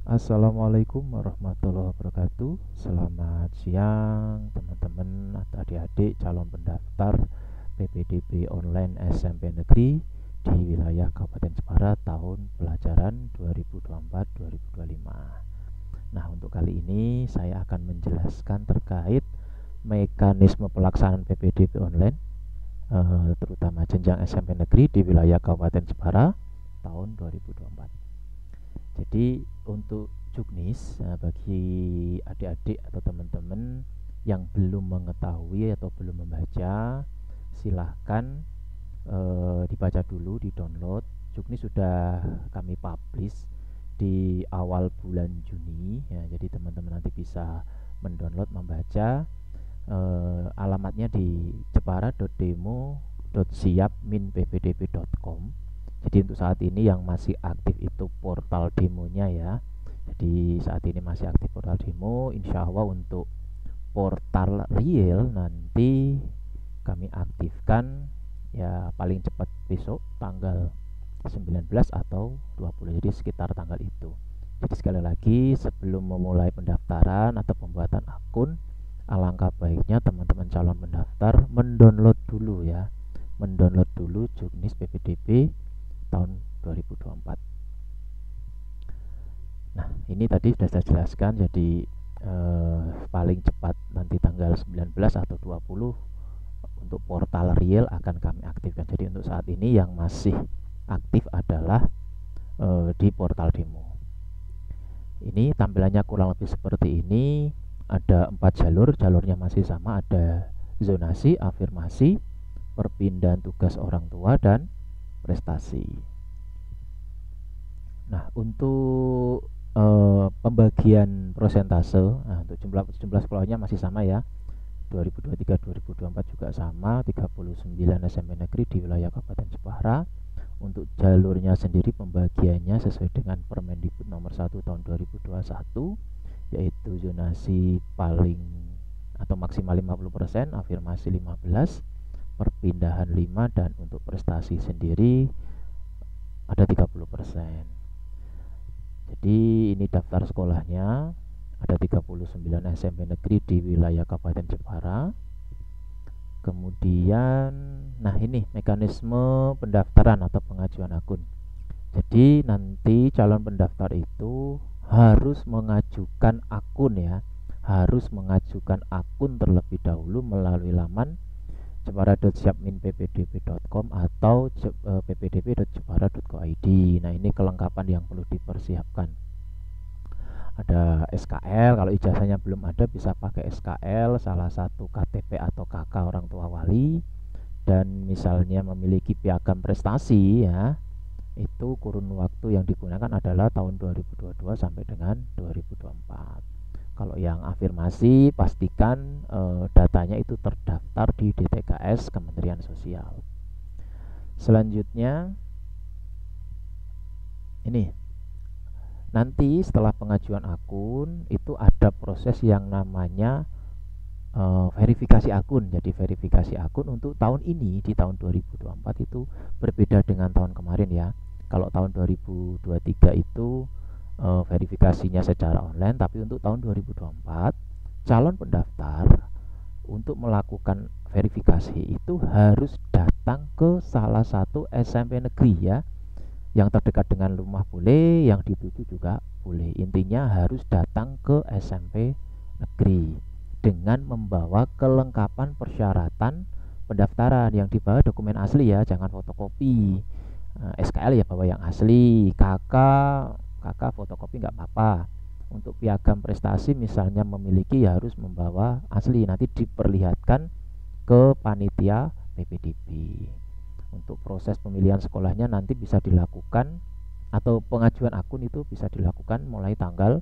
Assalamualaikum warahmatullahi wabarakatuh. Selamat siang teman-teman atau adik-adik calon pendaftar PPDB online SMP Negeri di wilayah Kabupaten Jepara tahun pelajaran 2024-2025. Nah, untuk kali ini saya akan menjelaskan terkait mekanisme pelaksanaan PPDB online terutama jenjang SMP Negeri di wilayah Kabupaten Jepara tahun 2024. Jadi untuk juknis, bagi adik-adik atau teman-teman yang belum mengetahui atau belum membaca, silahkan dibaca dulu, di-download. Juknis sudah kami publish di awal bulan Juni ya, jadi teman-teman nanti bisa mendownload, membaca. Alamatnya di jepara.demo.siap-ppdb.com. Jadi untuk saat ini yang masih aktif itu portal demonya ya. Jadi saat ini masih aktif portal demo. Insya Allah untuk portal real nanti kami aktifkan ya paling cepat besok tanggal 19 atau 20. Jadi sekitar tanggal itu. Jadi sekali lagi, sebelum memulai pendaftaran atau pembuatan akun, alangkah baiknya teman-teman calon pendaftar mendownload dulu ya. Mendownload dulu juknis PPDB tahun 2024. Nah, ini tadi sudah saya jelaskan, jadi paling cepat nanti tanggal 19 atau 20 untuk portal real akan kami aktifkan. Jadi untuk saat ini yang masih aktif adalah di portal demo. Ini tampilannya kurang lebih seperti ini. Ada 4 jalur, jalurnya masih sama, ada zonasi, afirmasi, perpindahan tugas orang tua, dan prestasi. Nah, untuk pembagian prosentase, nah, untuk jumlah sekolahnya masih sama ya. 2023-2024 juga sama, 39 SMP negeri di wilayah Kabupaten Jepara. Untuk jalurnya sendiri pembagiannya sesuai dengan Permendikbud nomor 1 tahun 2021, yaitu zonasi paling atau maksimal 50%, afirmasi 15%, perpindahan 5%, dan untuk prestasi sendiri ada 30%. Jadi ini daftar sekolahnya, ada 39 SMP negeri di wilayah Kabupaten Jepara. Kemudian, nah ini mekanisme pendaftaran atau pengajuan akun. Jadi nanti calon pendaftar itu harus mengajukan akun ya, harus mengajukan akun terlebih dahulu melalui laman jepara.siap-ppdb.com atau ppdb.jepara.go.id. Nah, ini kelengkapan yang perlu dipersiapkan. Ada SKL, kalau ijazahnya belum ada bisa pakai SKL, salah satu KTP atau KK orang tua wali, dan misalnya memiliki piagam prestasi ya, itu kurun waktu yang digunakan adalah tahun 2022 sampai dengan 2024. Kalau yang afirmasi, pastikan datanya itu terdaftar di DTKS Kementerian Sosial. Selanjutnya, ini nanti setelah pengajuan akun itu ada proses yang namanya verifikasi akun. Jadi verifikasi akun untuk tahun ini, di tahun 2024 itu berbeda dengan tahun kemarin ya. Kalau tahun 2023 itu verifikasinya secara online, tapi untuk tahun 2024 calon pendaftar untuk melakukan verifikasi itu harus datang ke salah satu SMP negeri ya. Yang terdekat dengan rumah boleh, yang dituju juga boleh. Intinya harus datang ke SMP negeri dengan membawa kelengkapan persyaratan pendaftaran. Yang dibawa dokumen asli ya, jangan fotokopi. SKL ya bawa yang asli, kakak fotokopi nggak apa-apa. Untuk piagam prestasi misalnya memiliki ya harus membawa asli, nanti diperlihatkan ke panitia PPDB. Untuk proses pemilihan sekolahnya nanti bisa dilakukan, atau pengajuan akun itu bisa dilakukan mulai tanggal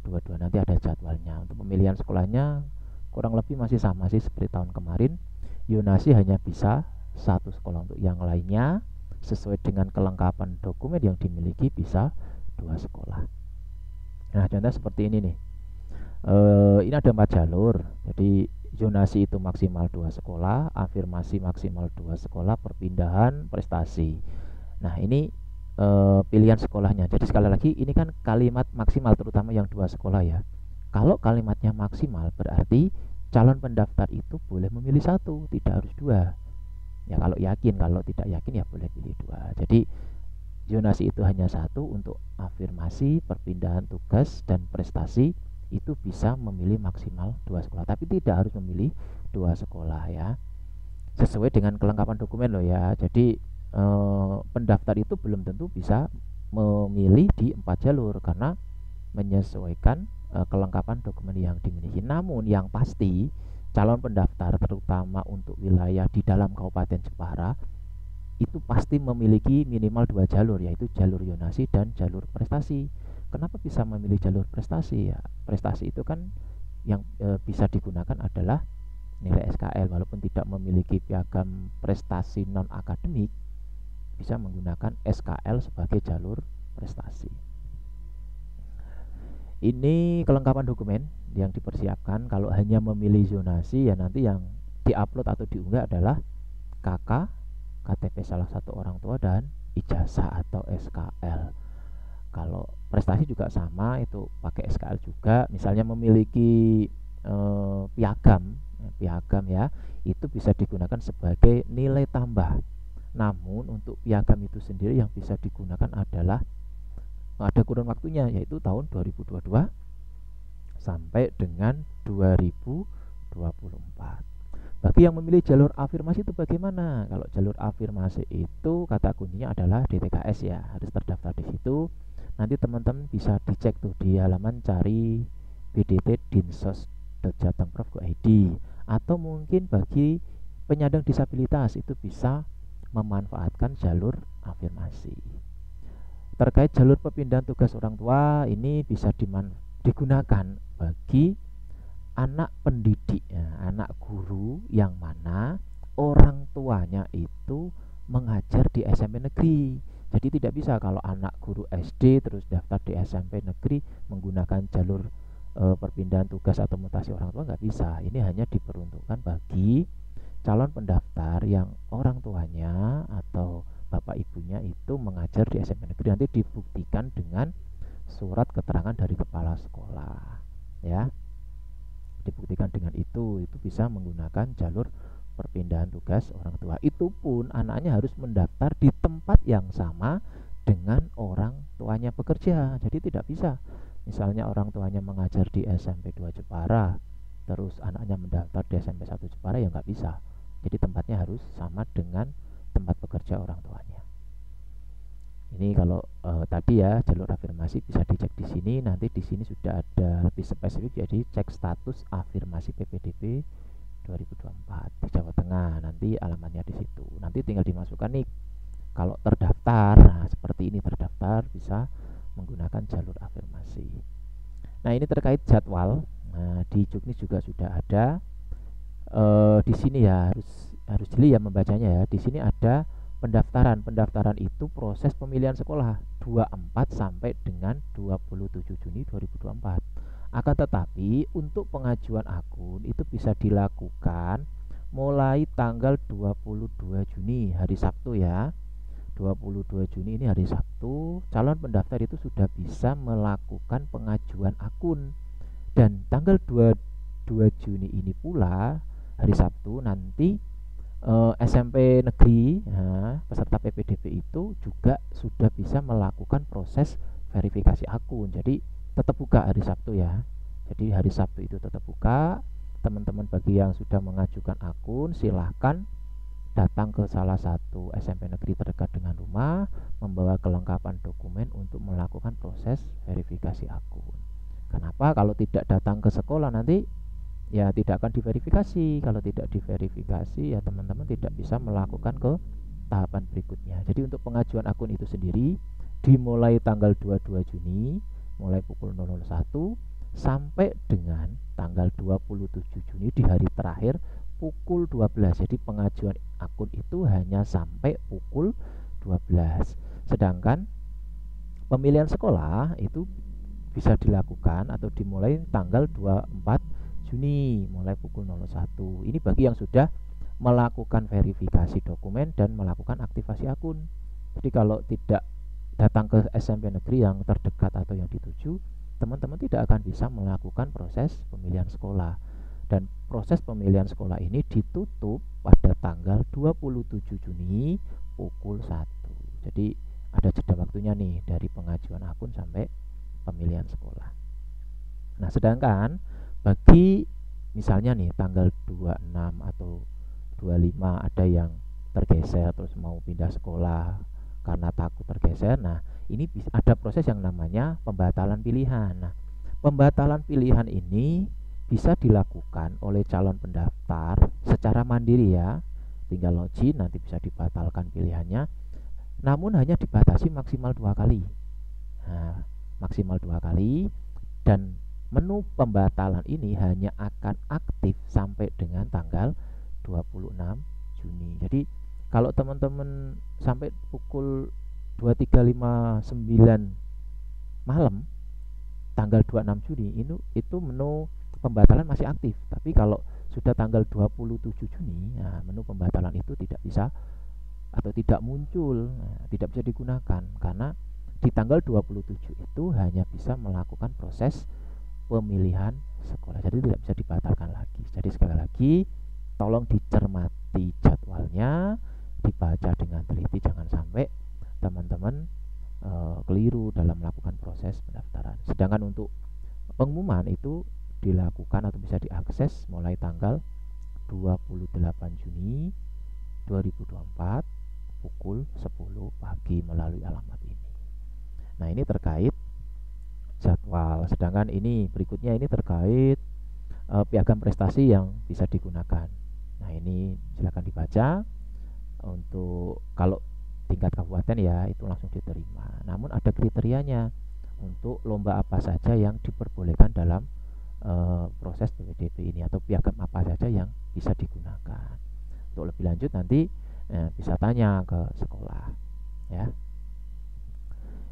22, nanti ada jadwalnya. Untuk pemilihan sekolahnya kurang lebih masih sama sih seperti tahun kemarin. Yonasi hanya bisa satu sekolah, untuk yang lainnya sesuai dengan kelengkapan dokumen yang dimiliki bisa 2 sekolah. Nah, contoh seperti ini nih. Ini ada 4 jalur. Jadi zonasi itu maksimal 2 sekolah, afirmasi maksimal 2 sekolah, perpindahan, prestasi. Nah, ini pilihan sekolahnya. Jadi sekali lagi ini kan kalimat maksimal terutama yang 2 sekolah ya. Kalau kalimatnya maksimal berarti calon pendaftar itu boleh memilih satu, tidak harus dua. Ya kalau yakin, kalau tidak yakin ya boleh pilih dua. Jadi zonasi itu hanya satu untuk afirmasi, perpindahan tugas dan prestasi itu bisa memilih maksimal 2 sekolah, tapi tidak harus memilih 2 sekolah ya. Sesuai dengan kelengkapan dokumen loh ya. Jadi pendaftar itu belum tentu bisa memilih di 4 jalur karena menyesuaikan kelengkapan dokumen yang dimiliki. Namun yang pasti calon pendaftar terutama untuk wilayah di dalam Kabupaten Jepara itu pasti memiliki minimal 2 jalur, yaitu jalur zonasi dan jalur prestasi. Kenapa bisa memilih jalur prestasi ya? Prestasi itu kan yang bisa digunakan adalah nilai SKL, walaupun tidak memiliki piagam prestasi non akademik bisa menggunakan SKL sebagai jalur prestasi. Ini kelengkapan dokumen yang dipersiapkan. Kalau hanya memilih zonasi ya nanti yang diupload atau diunggah adalah KK, KTP salah satu orang tua dan ijazah atau SKL. Kalau prestasi juga sama, itu pakai SKL juga. Misalnya memiliki piagam ya, itu bisa digunakan sebagai nilai tambah. Namun untuk piagam itu sendiri yang bisa digunakan adalah ada kurun waktunya, yaitu tahun 2022 sampai dengan 2024. Bagi yang memilih jalur afirmasi itu bagaimana? Kalau jalur afirmasi itu kata kuncinya adalah DTKS ya, harus terdaftar di situ. Nanti teman-teman bisa dicek tuh di halaman cari bdt.dinsos.jatengprof.id, atau mungkin bagi penyandang disabilitas itu bisa memanfaatkan jalur afirmasi. Terkait jalur perpindahan tugas orang tua ini bisa digunakan bagi anak pendidik ya, anak guru yang mana orang tuanya itu mengajar di SMP negeri. Jadi tidak bisa kalau anak guru SD terus daftar di SMP negeri menggunakan jalur perpindahan tugas atau mutasi orang tua, nggak bisa. Ini hanya diperuntukkan bagi calon pendaftar yang orang tuanya atau bapak ibunya itu mengajar di SMP negeri. Nanti dibuktikan dengan surat keterangan dari kepala sekolah ya, dibuktikan dengan itu bisa menggunakan jalur perpindahan tugas orang tua. Itu pun anaknya harus mendaftar di tempat yang sama dengan orang tuanya bekerja. Jadi tidak bisa misalnya orang tuanya mengajar di SMP 2 Jepara terus anaknya mendaftar di SMP 1 Jepara, ya nggak bisa. Jadi tempatnya harus sama dengan tempat bekerja orang tuanya. Ini kalau tadi ya jalur afirmasi bisa dicek di sini. Nanti di sini sudah ada lebih spesifik, jadi cek status afirmasi PPDB 2024 di Jawa Tengah. Nanti alamatnya di situ. Nanti tinggal dimasukkan nih. Kalau terdaftar, nah seperti ini terdaftar bisa menggunakan jalur afirmasi. Nah ini terkait jadwal. Nah di Juknis juga sudah ada. Di sini ya harus jeli ya membacanya ya. Di sini ada pendaftaran itu proses pemilihan sekolah 24 sampai dengan 27 Juni 2024. Akan tetapi untuk pengajuan akun itu bisa dilakukan mulai tanggal 22 Juni hari Sabtu ya. 22 Juni ini hari Sabtu, calon pendaftar itu sudah bisa melakukan pengajuan akun. Dan tanggal 22 Juni ini pula hari Sabtu nanti SMP negeri peserta PPDB itu juga sudah bisa melakukan proses verifikasi akun. Jadi tetap buka hari Sabtu ya. Jadi hari Sabtu itu tetap buka. Teman-teman bagi yang sudah mengajukan akun silahkan datang ke salah satu SMP negeri terdekat dengan rumah, membawa kelengkapan dokumen untuk melakukan proses verifikasi akun. Kenapa? Kalau tidak datang ke sekolah nanti ya tidak akan diverifikasi. Kalau tidak diverifikasi ya teman-teman tidak bisa melakukan ke tahapan berikutnya. Jadi untuk pengajuan akun itu sendiri dimulai tanggal 22 Juni mulai pukul 00.01 sampai dengan tanggal 27 Juni di hari terakhir pukul 12. Jadi pengajuan akun itu hanya sampai pukul 12. Sedangkan pemilihan sekolah itu bisa dilakukan atau dimulai tanggal 24 Juni mulai pukul 01. Ini bagi yang sudah melakukan verifikasi dokumen dan melakukan aktivasi akun. Jadi kalau tidak datang ke SMP negeri yang terdekat atau yang dituju, teman-teman tidak akan bisa melakukan proses pemilihan sekolah. Dan proses pemilihan sekolah ini ditutup pada tanggal 27 Juni pukul 1. Jadi ada jeda waktunya nih dari pengajuan akun sampai pemilihan sekolah. Nah, sedangkan bagi misalnya nih tanggal 26 atau 25 ada yang tergeser terus mau pindah sekolah karena takut tergeser. Nah, ini ada proses yang namanya pembatalan pilihan. Nah, pembatalan pilihan ini bisa dilakukan oleh calon pendaftar secara mandiri ya. Tinggal login nanti bisa dibatalkan pilihannya. Namun hanya dibatasi maksimal 2 kali. Nah, maksimal 2 kali, dan menu pembatalan ini hanya akan aktif sampai dengan tanggal 26 Juni. Jadi kalau teman-teman sampai pukul 23.59 malam tanggal 26 Juni itu menu pembatalan masih aktif. Tapi kalau sudah tanggal 27 Juni, nah, menu pembatalan itu tidak bisa atau tidak muncul, nah, tidak bisa digunakan karena di tanggal 27 itu hanya bisa melakukan proses pemilihan sekolah, jadi tidak bisa dibatalkan lagi. Jadi sekali lagi tolong dicermati jadwalnya, dibaca dengan teliti, jangan sampai teman-teman keliru dalam melakukan proses pendaftaran. Sedangkan untuk pengumuman itu dilakukan atau bisa diakses mulai tanggal 28 Juni 2024 pukul 10 pagi melalui alamat ini. Nah, ini terkait jadwal. Sedangkan ini berikutnya ini terkait piagam prestasi yang bisa digunakan. Nah, ini silakan dibaca. Untuk kalau tingkat kabupaten ya itu langsung diterima. Namun ada kriterianya untuk lomba apa saja yang diperbolehkan dalam proses PPDB ini, atau piagam apa saja yang bisa digunakan. Untuk lebih lanjut nanti bisa tanya ke sekolah ya.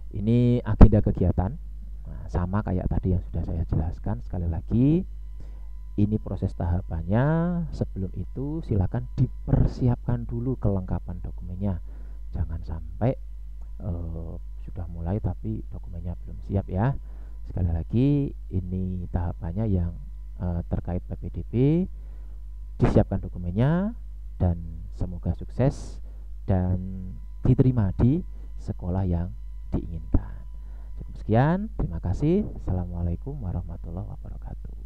Ini agenda kegiatan. Nah, sama kayak tadi yang sudah saya jelaskan. Sekali lagi, ini proses tahapannya. Sebelum itu silakan dipersiapkan dulu kelengkapan dokumennya. Jangan sampai sudah mulai tapi dokumennya belum siap ya. Sekali lagi, ini tahapannya yang terkait PPDB. Disiapkan dokumennya dan semoga sukses dan diterima di sekolah yang diinginkan. Cukup sekian, terima kasih. Assalamualaikum warahmatullahi wabarakatuh.